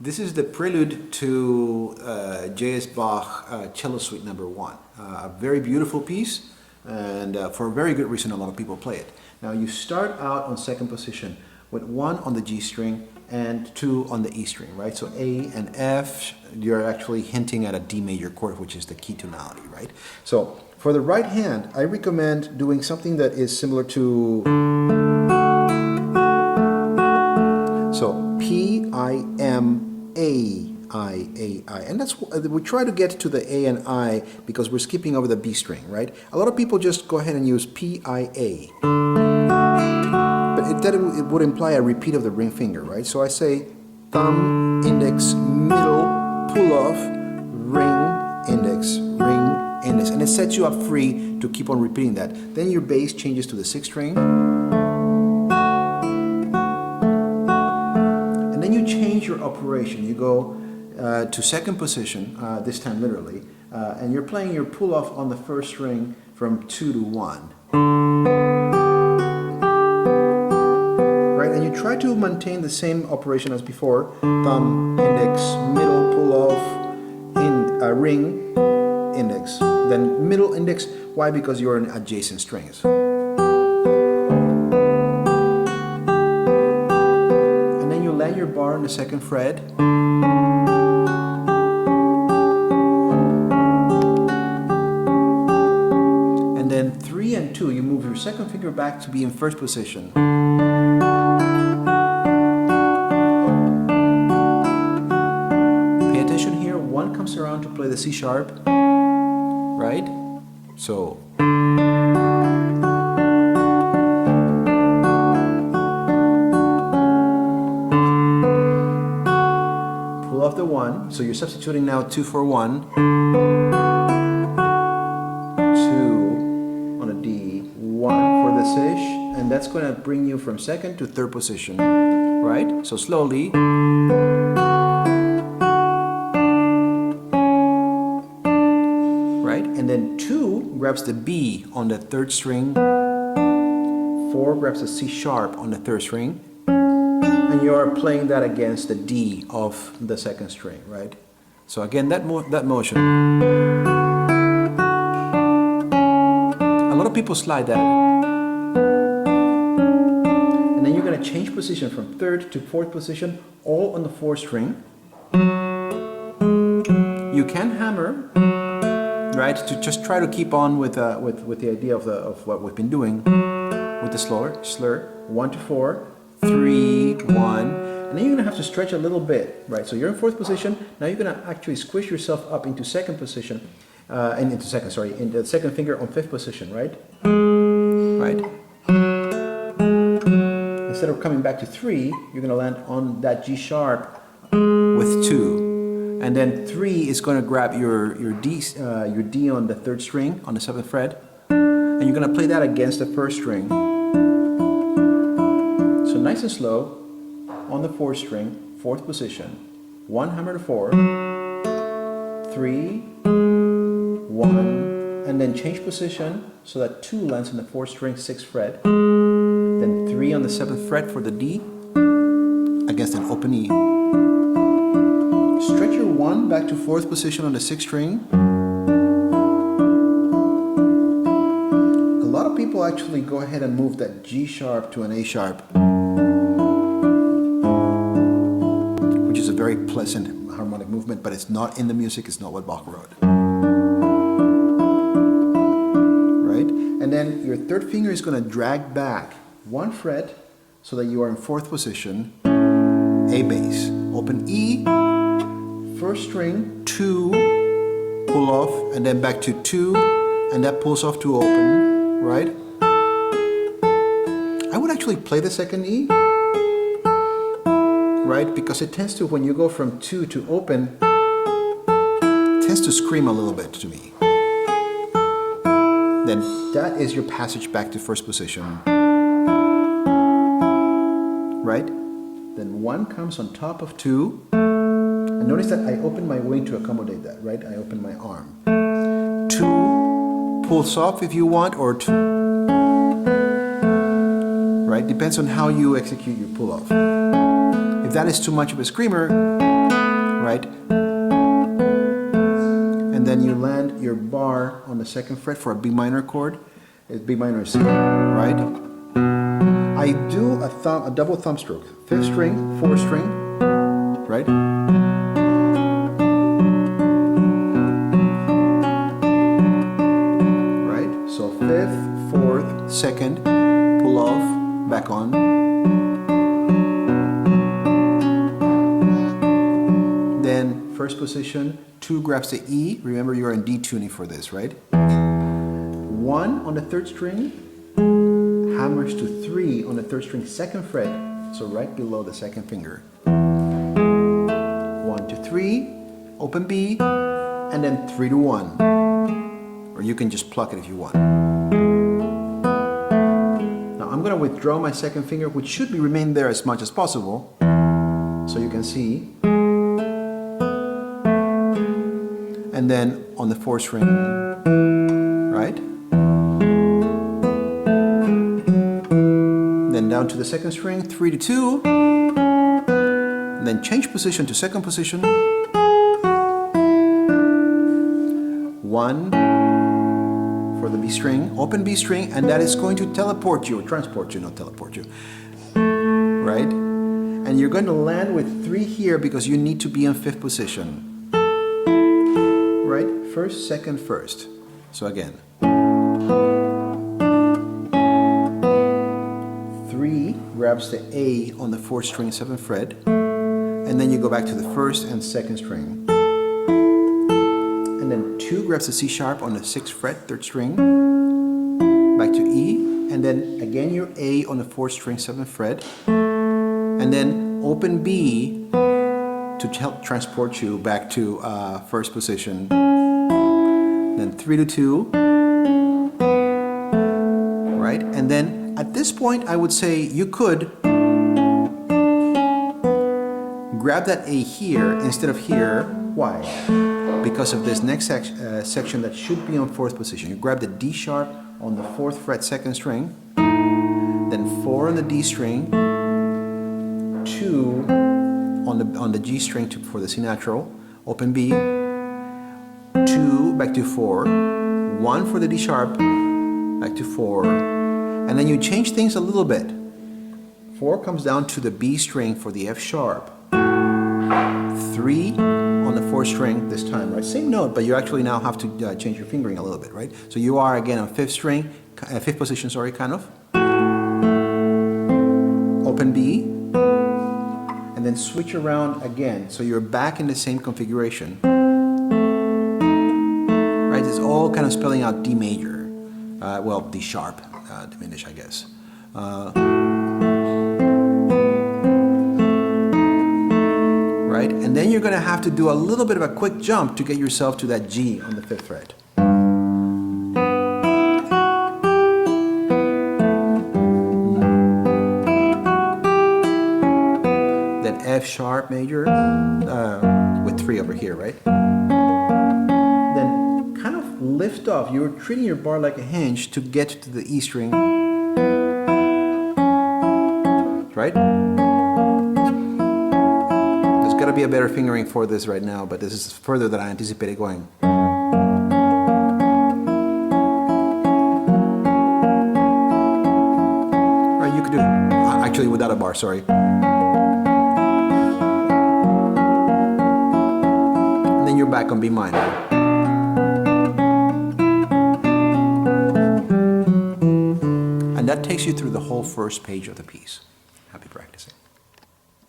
This is the Prelude to J.S. Bach Cello Suite Number 1. A very beautiful piece, and for a very good reason a lot of people play it. Now you start out on second position with 1 on the G string and 2 on the E string, right? So A and F, you're actually hinting at a D major chord, which is the key tonality, right? So for the right hand, I recommend doing something that is similar to, so P, I, M, A, I. And that's, we try to get to the A and I because we're skipping over the B string, right? A lot of people just go ahead and use P, I, A. But it would imply a repeat of the ring finger, right? So I say thumb, index, middle, pull off, ring, index, and it sets you up free to keep on repeating that. Then your bass changes to the 6th string. And then you change your operation. You go to second position, this time literally, and you're playing your pull off on the 1st string from 2 to 1. And you try to maintain the same operation as before: thumb, index, middle, pull off, ring, index, then middle, index. Why? Because you're in adjacent strings. And then you land your bar on the 2nd fret. And then 3 and 2, you move your 2nd finger back to be in 1st position. Comes around to play the C sharp, right? So pull off the 1, so you're substituting now 2 for 1, 2 on a D, 1 for the Cish, and that's going to bring you from 2nd to 3rd position, right? So slowly. And then 2 grabs the B on the 3rd string, 4 grabs the C sharp on the 3rd string, and you're playing that against the D of the 2nd string, right? So again, that motion. A lot of people slide that. And then you're going to change position from 3rd to 4th position, all on the 4th string. You can hammer, right, to just try to keep on with the idea of what we've been doing with the slur. 1 to 4, 3, 1, and then you're gonna have to stretch a little bit, right? So you're in 4th position. Now you're gonna actually squish yourself up into 2nd position, in the 2nd finger on 5th position, right? Right. Instead of coming back to 3, you're gonna land on that G sharp with 2. And then 3 is going to grab your D on the 3rd string on the 7th fret, and you're going to play that against the 1st string. So nice and slow on the 4th string, 4th position, 1 hammer to 4, 3, 1, and then change position so that 2 lands on the 4th string, 6th fret, then 3 on the 7th fret for the D against an open E. Stretch your 1 back to 4th position on the 6th string. A lot of people actually go ahead and move that G sharp to an A sharp, which is a very pleasant harmonic movement, but it's not in the music, it's not what Bach wrote. Right? And then your 3rd finger is going to drag back 1 fret so that you are in 4th position, A bass, open E, 1st string, 2, pull off, and then back to 2, and that pulls off to open, right? I would actually play the 2nd E, right? Because it tends to, when you go from 2 to open, it tends to scream a little bit to me. Then that is your passage back to 1st position, right? Then 1 comes on top of 2. And notice that I open my wing to accommodate that, right? I open my arm. 2 pulls off if you want, or 2. Right? Depends on how you execute your pull off. If that is too much of a screamer, right? And then you land your bar on the 2nd fret for a B minor chord. It's B minor C, right? I do a double thumb stroke. 5th string, 4th string, right? Right? So 5th, 4th, 2nd, pull off, back on. Then 1st position, 2 grabs the E. Remember, you're in D tuning for this, right? 1 on the 3rd string, hammers to 3 on the 3rd string, 2nd fret, so right below the 2nd finger. 1 to 3, open B, and then 3 to 1. Or you can just pluck it if you want. Now I'm going to withdraw my 2nd finger, which should remain there as much as possible, so you can see. And then on the 4th string, right? Then down to the 2nd string, 3 to 2. And then change position to 2nd position. 1 for the B string, open B string, and that is going to teleport you, or transport you, not teleport you. Right? And you're going to land with 3 here because you need to be in 5th position. Right? 1st, 2nd, 1st. So again. 3 grabs the A on the 4th string, 7th fret, and then you go back to the 1st and 2nd string. And then 2 grabs the C sharp on the 6th fret, 3rd string, back to E, and then again your A on the 4th string, 7th fret, and then open B to help transport you back to 1st position. Then 3 to 2, right? And then at this point, I would say you could grab that A here instead of here. Why? Because of this next section that should be on 4th position. You grab the D sharp on the 4th fret, 2nd string, then 4 on the D string, 2 on the G string for the C natural, open B, 2 back to 4, 1 for the D sharp, back to 4, and then you change things a little bit. 4 comes down to the B string for the F sharp, 3 on the 4th string this time, right? Same note, but you actually now have to change your fingering a little bit, right? So you are again on 5th string, 5th position, sorry, kind of. Open B, and then switch around again. So you're back in the same configuration. Right? It's all kind of spelling out D major. Well, D sharp, diminished, I guess. Right? And then you're going to have to do a little bit of a quick jump to get yourself to that G on the 5th fret. Then F sharp major with 3 over here, right? Then kind of lift off. You're treating your bar like a hinge to get to the E string. Right? Got to be a better fingering for this right now, but this is further than I anticipated going. Right, you could do actually without a bar, sorry. And then you're back on B minor. And that takes you through the whole first page of the piece. Happy practicing.